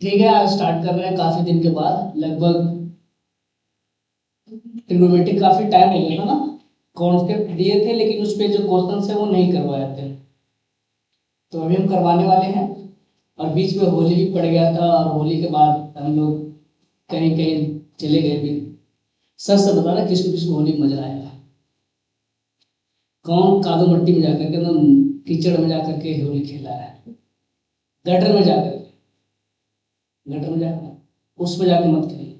ठीक है, आज स्टार्ट कर रहे हैं काफी दिन के बाद। लगभग ट्रिग्नोमेट्री काफी टाइम हो गया था ना। कॉन्सेप्ट दिए थे लेकिन उस पे जो क्वेश्चन है वो नहीं करवाए थे, तो अभी हम करवाने वाले हैं। और बीच में होली भी पड़ गया था, और होली के बाद हम लोग कहीं कहीं चले गए भी। सच से बताना, किसको किसको होली में मजा आया? कौन कादो मट्टी में जाकर के, एकदम कीचड़ में जाकर के होली खेला है? गटर में जाकर गटर में जाकर उसमें जाके मत खेलिए,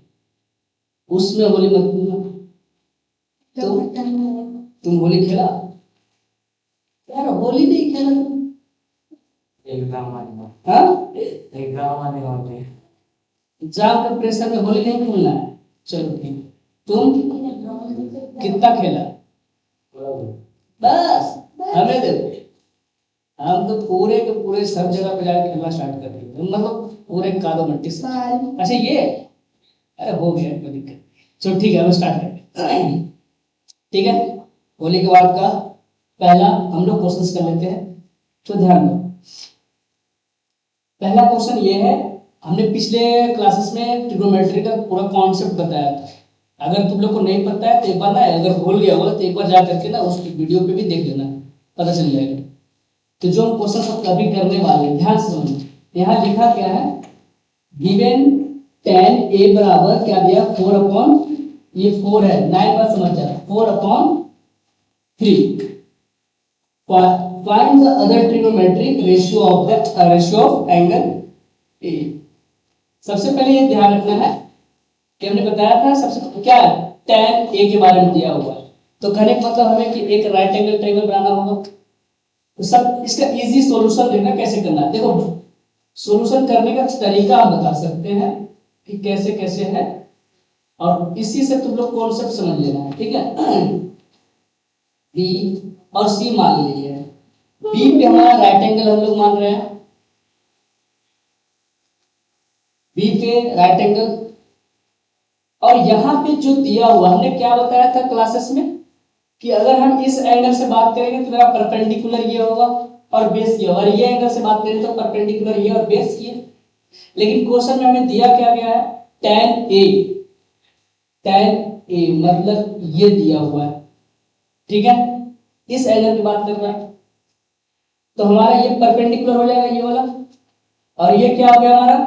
उसमें होली मत खेलना। तो तुम होली खेला यार? होली नहीं खेला तुम? एग्जाम आने हाँ, एग्जाम आने वाले हैं। एग्जाम का प्रेशर में होली नहीं खेलना है। चलो ठीक है। तुम कितना खेला? बस हमें देखो, हम तो पूरे के पूरे सब जगह पे जाकर खेलना स्टार्ट कर दिए, मतलब पूरे कादो मट्टी से। अच्छा ये, अरे हो गया, कोई दिक्कत नहीं। चलो ठीक है, हम स्टार्ट करते हैं। ठीक है, होली के बाद का पहला हम लोग क्वेश्चन कर लेते हैं। तो ध्यान दो, पहला क्वेश्चन ये है। हमने पिछले क्लासेस में ट्रिग्नोमेट्री का पूरा कॉन्सेप्ट बताया था। अगर तुम लोग को नहीं पता है तो एक बार ना, अगर भूल गया होगा तो एक बार जा करके ना उस वीडियो पे भी देख लेना, पता चल जाएगा। तो जो हम क्वेश्चन सब अभी करने वाले हैं, ध्यान से समझो। यहाँ लिखा क्या है? गिवन tan a बराबर क्या दिया? 4 अपॉन, ये 4 है, 9 बार समझ जा, 4 upon 3। Find the other trigonometric ratio of the ratio of angle A। सबसे पहले ये ध्यान रखना है कि हमने बताया था सबसे क्या tan A के बारे में दिया हुआ है। तो कहने का मतलब हमें कि एक राइट एंगल ट्रायंगल बनाना होगा। तो सब इसका इजी सॉल्यूशन देखना कैसे करना है। देखो, सॉल्यूशन करने का तरीका हम बता सकते हैं कि कैसे कैसे है, और इसी से तुम लोग कॉन्सेप्ट समझ लेना है। ठीक है, बी और सी मान लीजिए। बी पे हमारा राइट एंगल हम लोग मान रहे हैं, बी पे राइट एंगल। और यहाँ पे जो दिया हुआ, हमने क्या बताया था क्लासेस में कि अगर हम इस एंगल से बात करेंगे तो मेरा परपेंडिकुलर ये होगा और बेस ये, और ये एंगल से बात करेंगे तो परपेंडिकुलर ये और बेस ये। लेकिन क्वेश्चन में हमें दिया क्या गया है? tan A। tan A मतलब ये दिया हुआ है, ठीक है, इस एंगल की बात कर रहा है। तो हमारा ये परपेंडिकुलर हो जाएगा ये वाला, और ये क्या हो गया हमारा?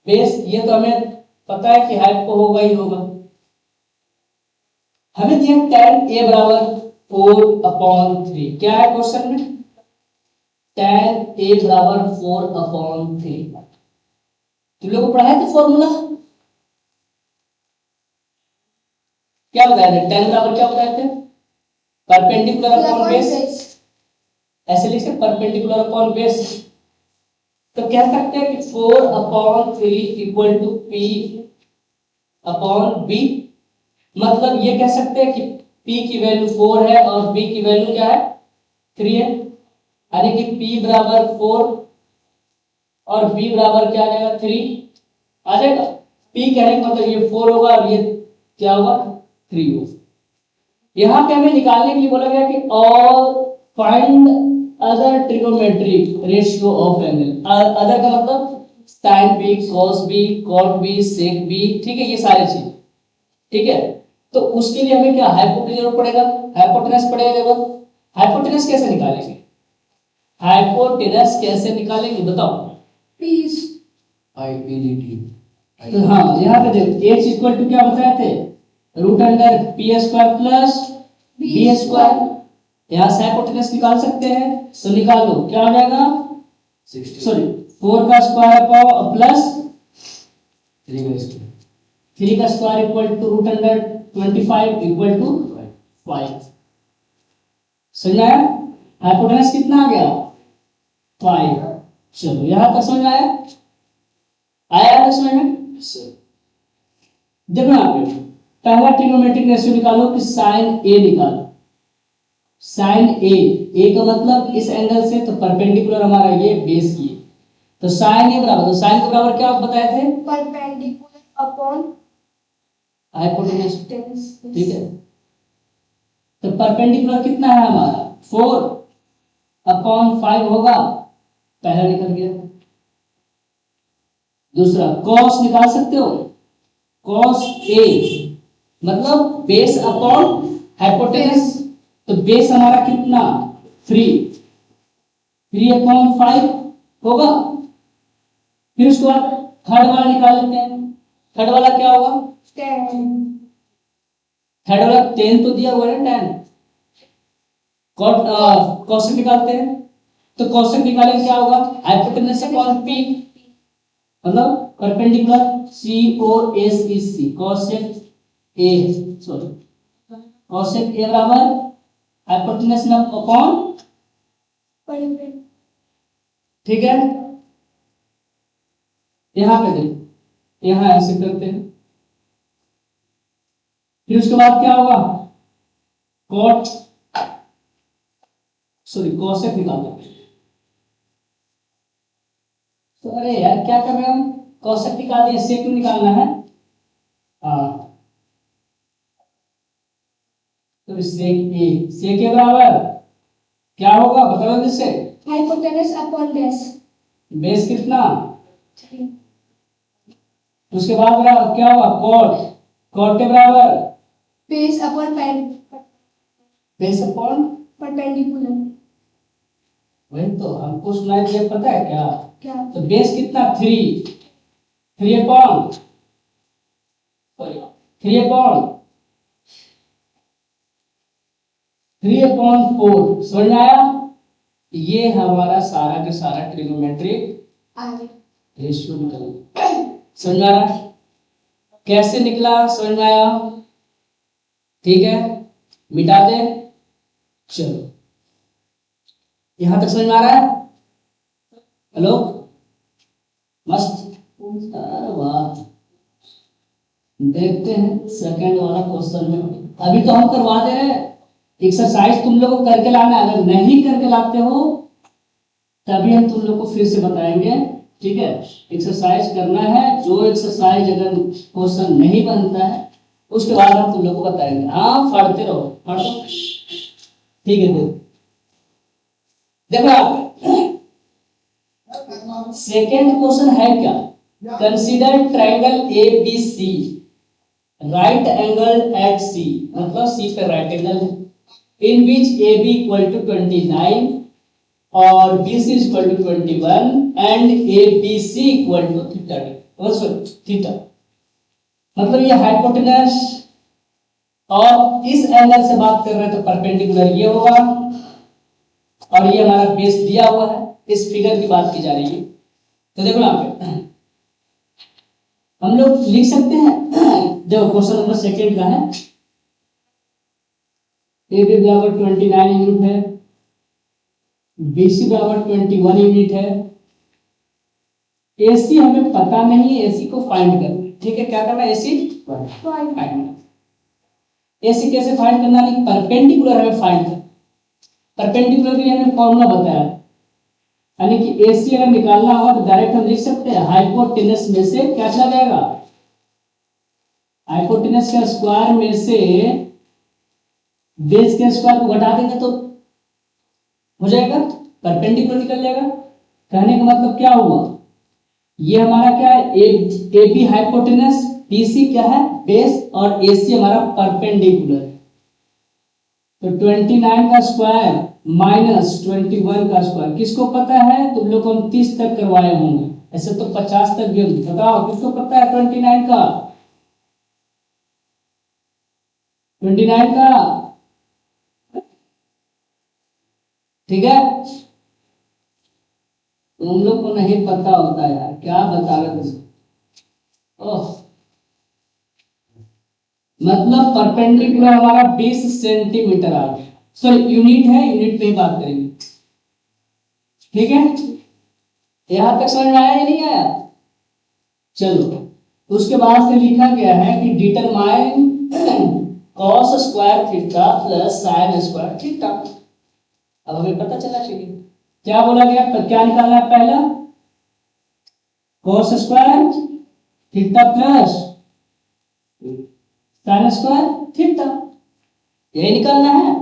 बेस। ये तो हमें पता है कि हाइपो होगा ही होगा। हमें दिया tan A बराबर 4/3। क्या है क्वेश्चन में? tan A बराबर 4/3। तुम लोग को पढ़ाया था फॉर्मूला? क्या बताया थे? tan बराबर क्या बताए थे? Perpendicular upon base. ऐसे लिख सकते परपेंडिकुलर अपॉन बेस। तो कह सकते हैं कि 4/3 equal to P upon B। मतलब ये कह सकते हैं कि P की वैल्यू 4 है और B की वैल्यू क्या है? 3 है। यानी कि P बराबर 4 और B बराबर क्या आ जाएगा? 3 आ जाएगा। P कहने का मतलब ये 4 होगा और ये क्या होगा? 3 होगा। यहाँ पे हमें निकालने के लिए बोला गया कि और find other trigonometric ratio of angle. Other का मतलब sin b, cos b, cot b, sec b, ठीक है, ये सारे चीज। ठीक है, तो उसके लिए हमें क्या हाइपो की जरूरत पड़ेगा? हाइपोटेनस पड़ेगा। हाइपोटेनस कैसे निकालेंगे? हाइपोटेनस कैसे निकालेंगे बताओ? प्लीज। IPDT। तो हाँ, यहाँ पे देखो h इक्वल टू क्या बताए थे? Root under P square plus B square. यहाँ से हाइपोटेनस निकाल सकते हैं, तो निकाल दो। क्या हो जाएगा? सॉरी, 4 का स्क्वायर प्लस 3 का square equal to root under 25 equal to 5। समझ में आया? हाइपोटेनस कितना आ गया? 5। चलो यहाँ तक समझ में आया? आया था समझ में? देखो यहाँ पे पहला ट्रिग्नोमेट्रिक रेशियो निकालो कि साइन ए निकालो। साइन ए, ए का मतलब इस एंगल से, तो परपेंडिकुलर हमारा ये बेस ये, तो साइन ए बराबर, तो साइन के बराबर क्या आप बताए थे? Perpendicular upon hypotenuse. ठीक है, तो परपेंडिकुलर कितना है हमारा? 4/5 होगा। पहला निकल गया। दूसरा कॉस निकाल सकते हो, कॉस ए मतलब बेस अपॉन हाइपोटेनस। तो बेस हमारा कितना 3, 3/5 होगा। फिर उसके बाद थर्ड वाला निकाल लेते हैं। थर्ड वाला क्या होगा, 10. थर्ड वाला 10 तो दिया हुआ है ना 10। कॉसेक निकालते हैं, तो कॉसेक निकालेंगे क्या होगा, हाइपोटेनस अपॉन पी मतलब perpendicular C O S E C cosec A, sorry cosec A बराबर हाइपोटेनस अपॉन, ठीक है। यहां पे देखो, यहां ऐसे करते हैं। फिर उसके बाद क्या होगा, कॉट सॉरी कॉसेक निकालते हैं। तो अरे यार क्या कर रहे हैं हम, कॉसेक निकाल दिए, सेक निकालना है। हाँ तो सेक के बराबर क्या होगा बताओ जल्दी से, Hypotenuse upon base. बेस कितना, 3. उसके बाद बराबर क्या होगा कॉट, कॉट के बराबर Base upon base upon, perpendicular. वही तो हमको सुनाई दिया पता है क्या, क्या? तो बेस कितना 3, 3/, सॉरी 3/, 3/4 समझ में आया। ये हमारा सारा के सारा ट्रिग्नोमेट्रिक आगे. रेशियो निकल, समझ में आ रहा है कैसे निकला, समझ में आया, ठीक है मिटा दे। चलो यहां तक समझ में आ रहा है, हेलो मस्त, अरे वाह। देखते हैं सेकंड वाला क्वेश्चन में, अभी तो हम करवा दे रहे हैं एक्सरसाइज, तुम लोग को करके लाना है, अगर नहीं करके लाते हो तभी हम तुम लोग को फिर से बताएंगे, ठीक है। एक्सरसाइज करना है, जो एक्सरसाइज अगर क्वेश्चन नहीं बनता है उसके बाद हम तुम लोग को बताएंगे। हाँ पढ़ते रहो, पढ़ो, ठीक है। देखो आप सेकेंड क्वेश्चन है क्या, consider triangle A B C right angle at C, मतलब सी पे राइट एंगल है, in which A B equal to 29 और B C equal to 21 and A B C equal to theta. मतलब ये hypotenuse और इस एंगल से बात कर रहे हैं तो परपेंडिकुलर ये होगा, और ये हमारा बेस दिया हुआ है, इस फिगर की बात की जा रही है। तो देखो यहाँ पे हम लोग लिख सकते हैं, देखो क्वेश्चन नंबर सेकंड का है, ए बी बराबर 29 यूनिट है, बी सी बराबर 21 यूनिट है, एसी हमें पता नहीं, एसी को फाइंड करना है, ठीक है। क्या करना है, एसी फाइंड, एसी कैसे फाइंड करना है, परपेंडिकुलर हमें फाइंड करना, परपेंडिकुलर के लिए हमने फॉर्मूला बताया, यानी कि एसी अगर निकालना होगा तो डायरेक्ट हम लिख सकते हैं हाइपोटेनस में से क्या चला जाएगा, हाइपोटेनस का स्क्वायर में से बेस के स्क्वायर को घटा देंगे तो हो जाएगा, परपेंडिकुलर निकल जाएगा। कहने का मतलब क्या हुआ, ये हमारा क्या है, ए बी हाइपोटेनस, बीसी क्या है बेस, और एसी हमारा परपेंडिकुलर। तो 29 का स्क्वायर माइनस 21 का स्क्वायर किसको पता है, तुम लोग को हम 30 तक करवाए होंगे, ऐसे तो 50 तक भी होंगे, बताओ किसको पता है 29 का, 29 का, ठीक है। तुम लोग को नहीं पता होता यार, क्या बता रहे थे, ओह मतलब परपेंडिकुलर हमारा 20 सेंटीमीटर आ गया, सॉरी यूनिट है, यूनिट पे ही बात करेंगे, ठीक है। यहां तक समझ में आया या नहीं आया, चलो उसके बाद से लिखा गया है कि determine cos square theta plus sin square theta. अब हमें पता चला चाहिए क्या बोला गया, पर क्या निकालना है, पहला cos square theta plus sin square theta, यही निकालना है।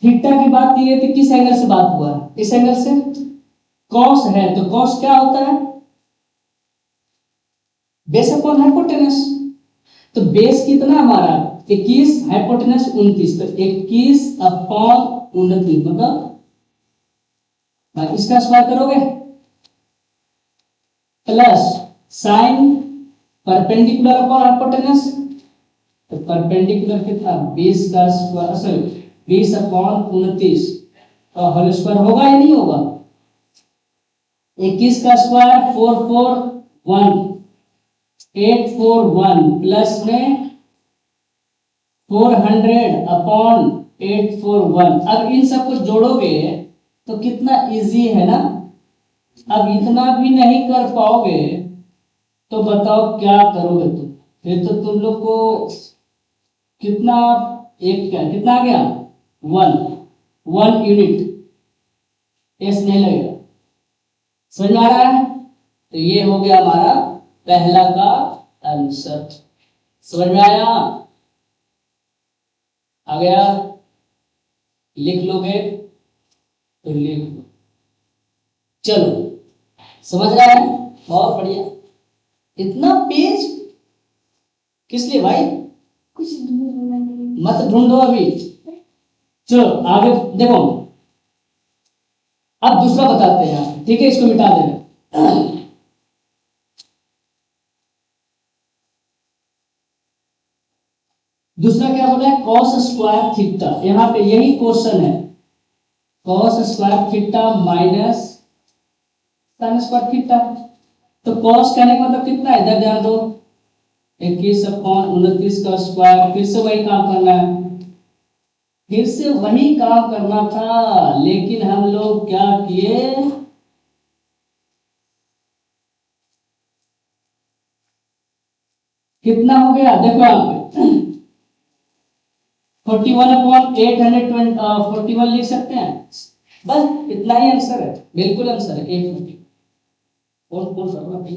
थीटा की बात की गई थी, किस एंगल से बात हुआ है, इस एंगल से, cos है तो cos क्या होता है बेस अपॉन हाइपोटेनस। तो बेस कितना हमारा 21, हाइपोटेनस 29, तो 21 अपॉन 29 मतलब इसका स्क्वायर करोगे plus sign perpendicular upon hypotenuse, तो परपेंडिकुलर कितना 20 का स्क्वायर, सॉरी 20 अपॉन 29 तो होल स्क्वायर होगा या नहीं होगा। 21 का स्क्वायर 841 प्लस में 400 अपॉन 841। अब इन सबको जोड़ोगे तो कितना इजी है ना। अब इतना भी नहीं कर पाओगे तो बताओ क्या करोगे तुम। फिर तो तुम लोग को कितना, एक क्या कितना आ गया 1 यूनिट, एस नहीं लगेगा। समझ में आ रहा है। तो ये हो गया हमारा पहला का आंसर। समझ में आया, आ गया, लिख लोगे तो लिख लो। चलो समझ रहा है, बहुत बढ़िया। इतना पेज किस लिए भाई, कुछ ढूंढना नहीं। मत ढूंढो अभी। चलो आगे देखो, अब दूसरा बताते हैं, ठीक है, इसको मिटा देना। दूसरा क्या बोला है, कॉस स्क्वायर थीटा। यहां पे यही क्वेश्चन है, cos square theta minus sine square theta. तो कॉस कहने का मतलब कितना है, इधर ध्यान दो, 21 अपॉन 29 का स्क्वायर। फिर से वही काम करना है, फिर से वही काम करना था, लेकिन हम लोग क्या किए, कितना हो गया देखो यहाँ पे 41 अपॉन 41 लिख सकते हैं। बस इतना ही आंसर है, बिल्कुल आंसर है। एक मिनट, कौन कौन सा भाई,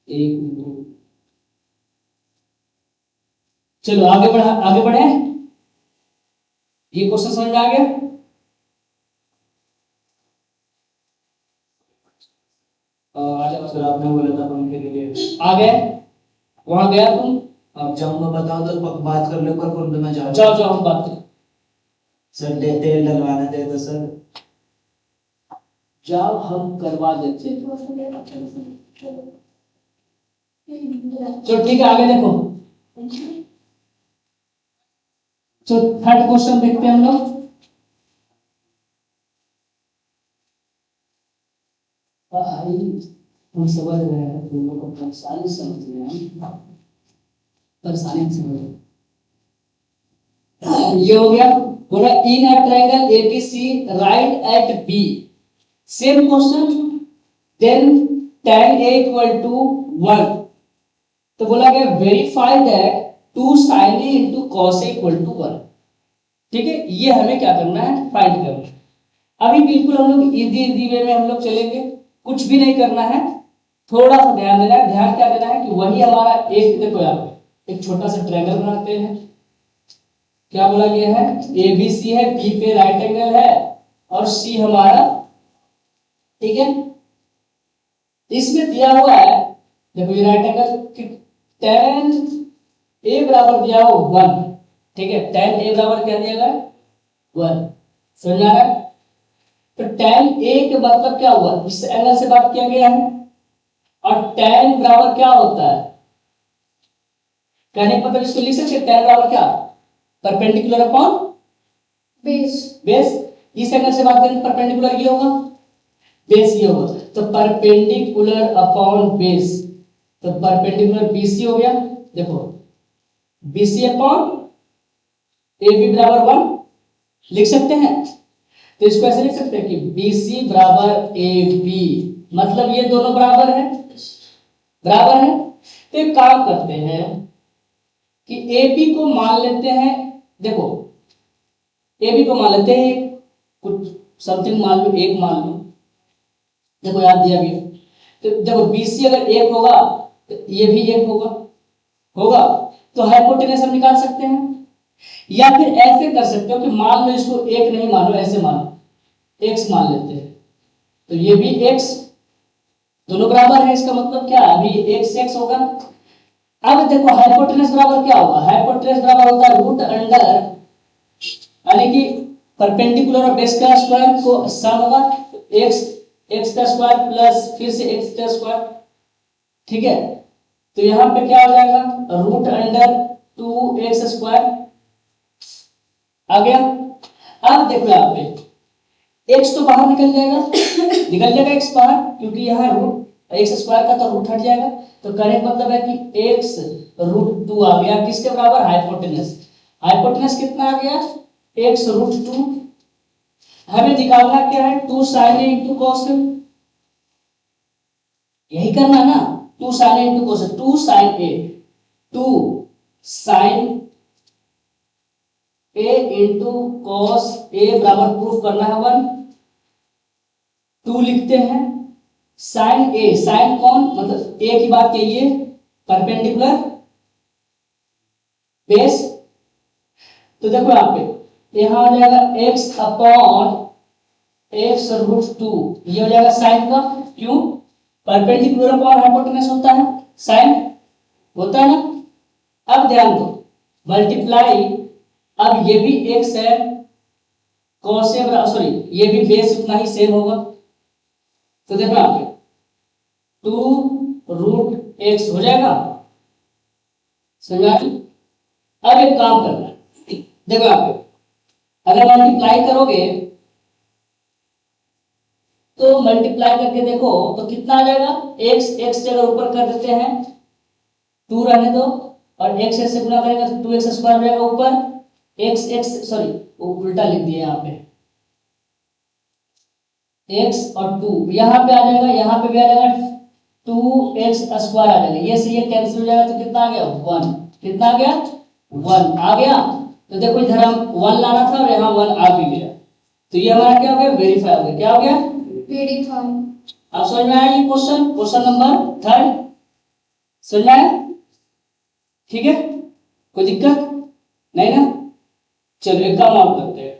एक मिनट। चलो आगे बढ़ा, आगे बढ़े। ये क्वेश्चन समझ में आ गया। सर आपने बोला था पंखे के लिए आ गए, वहां गया तुम, आप जाऊंगा बताओ तो बात कर लो पर फोन पे मैं जाऊँ। जाओ जाओ हम बात करें। सर तेल डलवाना दे दो सर। जाओ हम करवा देते। चलो ठीक है, आगे देखो। तो थर्ड क्वेश्चन देखते हैं हम लोग। भाई हम समझ रहे हैं, तुम लोग को परेशानी समझ रहे हैं, परेशानी समझ रहे हैं। ये हो गया, बोला in a triangle ABC right at B, same question, then tan a equal to 1। तो बोला गया verify that 2 sin a into cos a equal to 1। ठीक है, ये हमें क्या करना है, फाइंड करना है। अभी बिल्कुल हम लोग इजी इजी वे में हम लोग चलेंगे, कुछ भी नहीं करना है, थोड़ा सा ध्यान देना है। ध्यान क्या देना है कि वही हमारा एक, देखो यहाँ पे एक छोटा सा ट्रायंगल बनाते हैं। क्या बोला गया है, ए बी सी है, बी पे राइट एंगल है और सी हमारा, ठीक है। इसमें दिया हुआ है, देखो ये राइट एंगल, tan a बराबर दिया हो 1, ठीक है, tan a बराबर क्या दिया गया 1। समझ आ रहा है। तो tan a के मतलब क्या हुआ, इस एंगल से बात किया गया है, और tan बराबर क्या होता है, कहने का मतलब इसको लिख सकते tan बराबर क्या, परपेंडिकुलर अपॉन बेस। बेस। इस एंगल से बात करें परपेंडिकुलर ये होगा, बेस ये होगा, तो परपेंडिकुलर अपॉन बेस, तो परपेंडिकुलर बीसी हो गया। देखो बीसी अपॉन AB बराबर 1 लिख सकते हैं। तो इसको ऐसे लिख सकते हैं कि BC बराबर AB, मतलब ये दोनों बराबर है, बराबर है। तो एक काम करते हैं कि AB को मान लेते हैं, देखो AB को मान लेते हैं कुछ समथिंग मान लो, 1 मान लो, देखो याद दिया गया। तो देखो BC अगर 1 होगा तो ये भी 1 होगा, होगा तो हाइपोटेनस हम निकाल सकते हैं। या फिर ऐसे कर सकते हो कि मान लो इसको 1 नहीं मानो, ऐसे मानो x मान लेते हैं, तो ये भी x, दोनों बराबर है, इसका मतलब क्या है, अभी x होगा। अब देखो हाइपोटेनस बराबर क्या होगा, हाइपोटेनस बराबर होता है रूट अंडर, यानी कि परपेंडिकुलर और बेस का स्क्वायर को सम होगा, x का स्क्वायर प्लस फिर से x का स्क्वायर, ठीक है। तो यहां पे क्या हो जाएगा, रूट अंडर 2x स्क्वायर आ गया। अब देखो यहाँ पे x तो बाहर निकल जाएगा, निकल जाएगा x बाहर, क्योंकि यहाँ रूट x स्क्वायर का तो रूट हट जाएगा। तो कहने का मतलब है कि x रूट 2 आ गया, किसके बराबर, हाइपोटेनस। हाइपोटेनस कितना आ गया, x रूट 2। हमें निकालना क्या है, 2 sin a into cos a, यही करना है ना, 2 sin a into cos a, 2 sin a, 2 sin a into cos a बराबर प्रूफ करना है 1, 2 लिखते हैं sin a, sin कौन, मतलब a की बात कहिए, परपेंडिकुलर बेस। तो देखो यहाँ पे यहां हो जाएगा x अपॉन x रूट 2, ये हो जाएगा साइन का, क्यों, परपेंडिकुलर अपॉन हाइपोटेनस होता है, साइन होता है ना। अब ध्यान दो, मल्टीप्लाई, अब ये भी x है, cos a बराबर, सॉरी ये भी बेस उतना ही सेम होगा। तो देखो यहाँ पे 2 रूट x हो जाएगा, समझा। अब एक काम करना है, देखो यहाँ पे अगर मल्टीप्लाई करोगे तो मल्टीप्लाई करके देखो तो कितना आ जाएगा, x जगह ऊपर कर देते हैं, 2 रहने दो, और x से गुणा करेगा तो 2x स्क्वायर हो जाएगा ऊपर, x सॉरी उल्टा लिख दिया यहाँ पे, x और 2 यहाँ पे आ जाएगा, यहाँ पे भी आ जाएगा 2x स्क्वायर आ जाएगा, ये से ये कैंसिल हो जाएगा, तो कितना आ गया 1, कितना आ गया 1 आ गया। तो देखो इधर हम 1 लाना था और यहाँ 1 आ भी गया, तो ये हमारा क्या हो गया, वेरीफाई हो गया, क्या हो गया, वेरीफाई। अब समझ में आया ये क्वेश्चन, क्वेश्चन नंबर 3 समझ में आया, ठीक है, कोई दिक्कत नहीं ना। चलो एक काम और करते हैं,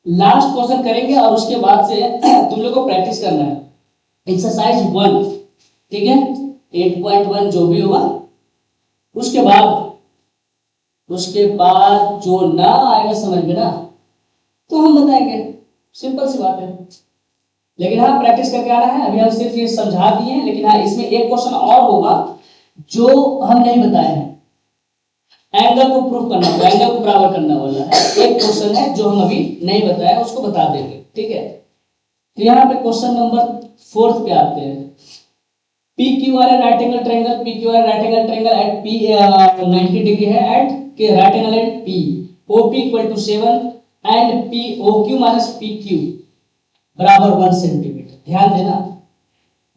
लास्ट क्वेश्चन करेंगे और उसके बाद से तुम लोग को प्रैक्टिस करना है, एक्सरसाइज 1, ठीक है, 8.1 जो भी होगा, उसके बाद जो ना आएगा समझ में ना, तो हम बताएंगे, सिंपल सी बात है। लेकिन हाँ प्रैक्टिस करके आना है, अभी हम सिर्फ ये समझा दिए हैं, लेकिन हाँ इसमें एक क्वेश्चन और होगा जो हम नहीं बताए हैं, एंगल को प्रूव करना होगा, एंगल को बराबर करना वाला है, एक क्वेश्चन है जो हम अभी नहीं बताए, उसको बता देंगे, ठीक है। तो यहाँ पे क्वेश्चन नंबर 4 पे आते हैं, P Q R right angle triangle, P Q R right angle triangle at P 90 degree है एट के right angle at P, OP equal to 7 and P O Q minus P Q बराबर 1 centimetre. ध्यान देना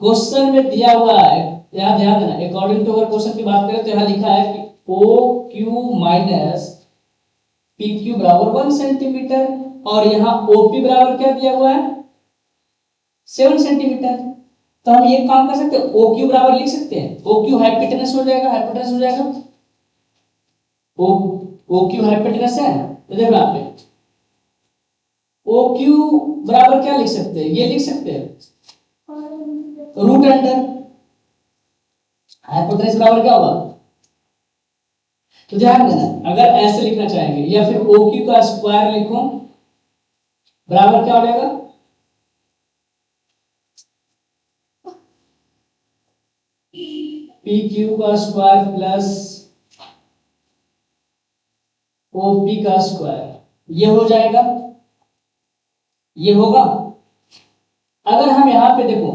question में दिया हुआ है, यहाँ ध्यान देना, अकॉर्डिंग टू अगर क्वेश्चन की बात करें तो यहाँ लिखा है कि O Q minus P Q बराबर 1 सेंटीमीटर, और यहाँ ओपी बराबर क्या दिया हुआ है 7 सेंटीमीटर। तो हम ये काम कर सकते हैं, ओ क्यू बराबर लिख सकते हैं, ओ क्यू हाइपोटेनस हो जाएगा, हाइपोटेनस हो जाएगा, ओ क्यू हाइपोटेनस है। तो देखो यहाँ पे ओ क्यू बराबर क्या लिख सकते हैं, ये लिख सकते हैं रूट अंडर, हाइपोटेनस बराबर क्या होगा, तो ध्यान देना अगर ऐसे लिखना चाहेंगे या फिर ओ क्यू का स्क्वायर लिखो बराबर क्या हो जाएगा, पी क्यू का स्क्वायर प्लस ओपी का स्क्वायर, ये हो जाएगा, ये होगा। अगर हम यहां पे देखो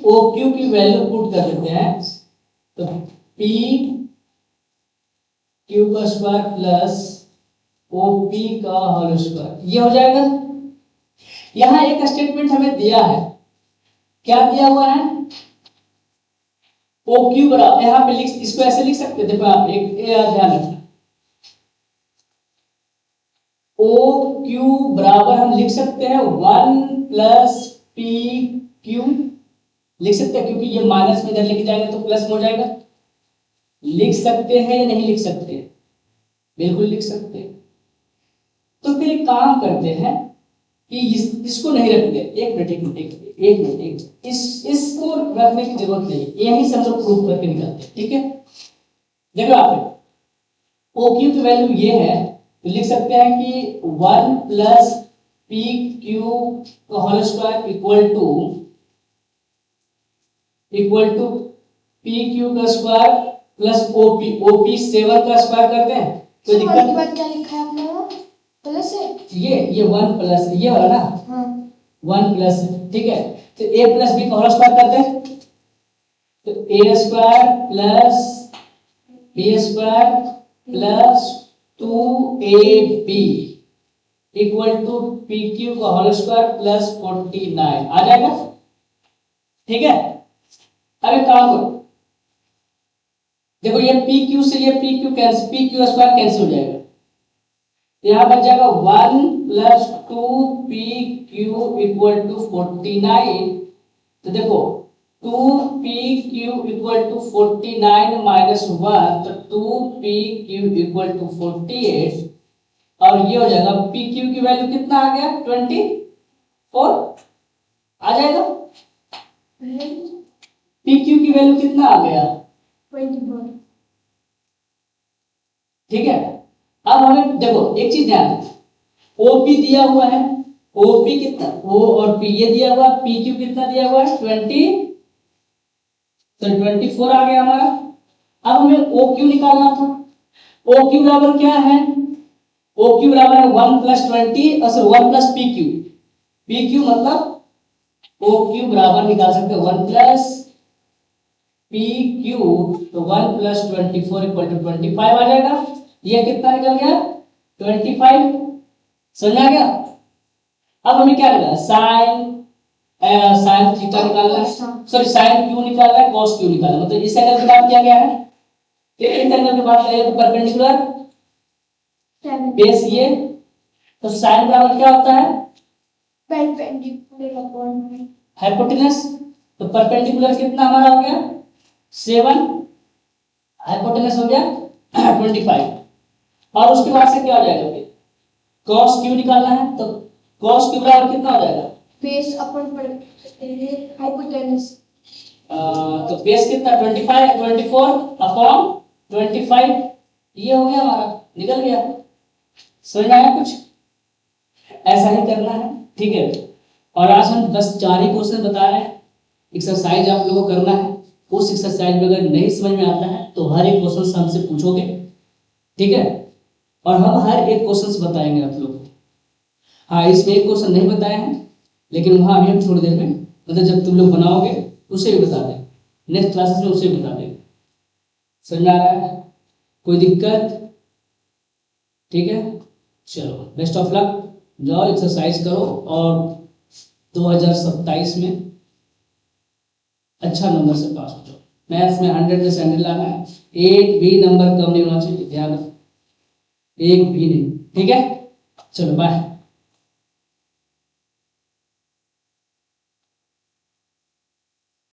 ओ क्यू की वैल्यू पुट कर देते हैं तो पी क्यू का स्क्वायर प्लस ओपी का होल स्क्वायर, ये हो जाएगा। यहां एक स्टेटमेंट हमें दिया है, क्या दिया हुआ है, ओ क्यू बराबर, यहां पे लिख, इसको ऐसे लिख सकते हैं, देखो आप एक ध्यान रखना, ओ क्यू बराबर हम लिख सकते हैं 1 प्लस पी क्यू, लिख सकते हैं क्योंकि ये माइनस में इधर लेके जाएंगे तो प्लस में हो जाएगा, लिख सकते हैं या नहीं लिख सकते, बिल्कुल लिख सकते हैं। तो फिर एक काम करते हैं, कि इसको नहीं रखते, एक मिनट एक मिनट एक मिनट एक इसको रखने की जरूरत नहीं, यहीं से हम लोग प्रूफ करके निकालते हैं। ठीक है, देखो आप ओ क्यू की वैल्यू ये है, तो लिख सकते हैं कि 1 प्लस पी क्यू का whole square equal to P Q का स्क्वायर प्लस ओपी 7 का स्क्वायर करते हैं। कोई सर, दिक्कत? के बाद क्या लिखा है आपने? प्लस है? ये 1 प्लस ये वाला ना, हाँ 1 प्लस, ठीक है, तो a प्लस बी का होल स्क्वायर करते हैं, तो a square plus B square plus 2ab equal to P Q का होल स्क्वायर प्लस 49 आ जाएगा। ठीक है, अब एक काम करो, देखो ये पी क्यू से ये P Q cancel, P Q square cancel हो जाएगा, यहाँ बच जाएगा 1 plus 2 P Q equal to 49। तो देखो 2 P Q equal to 49 minus 1, तो 2 पी क्यू इक्वल टू 48, और ये हो जाएगा पी क्यू की वैल्यू कितना आ गया 24 आ जाएगा। पी क्यू की वैल्यू कितना आ गया 24। ठीक है, अब हमें देखो एक चीज ध्यान दें, ओपी दिया हुआ है, ओपी कितना, ओ और पी ये दिया हुआ, पी क्यू कितना दिया हुआ है 20, तो 24 आ गया हमारा। अब हमें ओ क्यू निकालना था, ओ क्यू बराबर क्या है, ओ क्यू बराबर है 1 प्लस 20 और 1 plus P Q, P Q मतलब ओ क्यू बराबर निकाल सकते हैं 1 प्लस पी क्यू, तो 1 प्लस 24 इक्वल टू 25 आ जाएगा। ये कितना निकल गया 25, समझ आ गया। अब हमें क्या निकालना है, साइन थीटा निकालना है, सॉरी साइन क्यू निकालना है, कॉस क्यू निकालना है, मतलब इस एंगल की बात किया गया है। तो इस एंगल की बात करें तो परपेंडिकुलर बेस ये, तो साइन बराबर क्या होता है परपेंडिकुलर अपॉन हाइपोटेनस, तो परपेंडिकुलर कितना हमारा हो गया 7, हाइपोटेनस हो गया 25, और उसके बाद से क्या हो जाएगा फिर cos क्यू निकालना है, तो cos क्यू बराबर कितना हो जाएगा बेस अपॉन पर हाइपोटेनस। तो बेस कितना 25, 24 अपॉन 25, ये हो गया हमारा, निकल गया। समझ में आया कुछ, ऐसा ही करना है। ठीक है, और आज हम बस 4 ही क्वेश्चन बता रहे हैं, एक्सरसाइज आप लोगों को करना है। उस एक्सरसाइज में अगर नहीं समझ में आता है तो हर एक क्वेश्चन हमसे पूछोगे, ठीक है, और हम हर एक क्वेश्चन बताएंगे आप लोग को। हाँ, इसमें एक क्वेश्चन नहीं बताए हैं, लेकिन वहाँ अभी हम थोड़ी देर में, मतलब जब तुम लोग बनाओगे उसे भी बता दें, नेक्स्ट क्लासेस में उसे भी बता देंगे। समझ में आ रहा है, कोई दिक्कत? ठीक है, चलो बेस्ट ऑफ लक, जाओ एक्सरसाइज करो और 2027 में अच्छा नंबर से पास हो जाओ। मैथ्स में 100 में 100 लाना है, एक भी नंबर कम नहीं होना चाहिए, ध्यान रखो, एक भी नहीं। ठीक है, चलो बाय।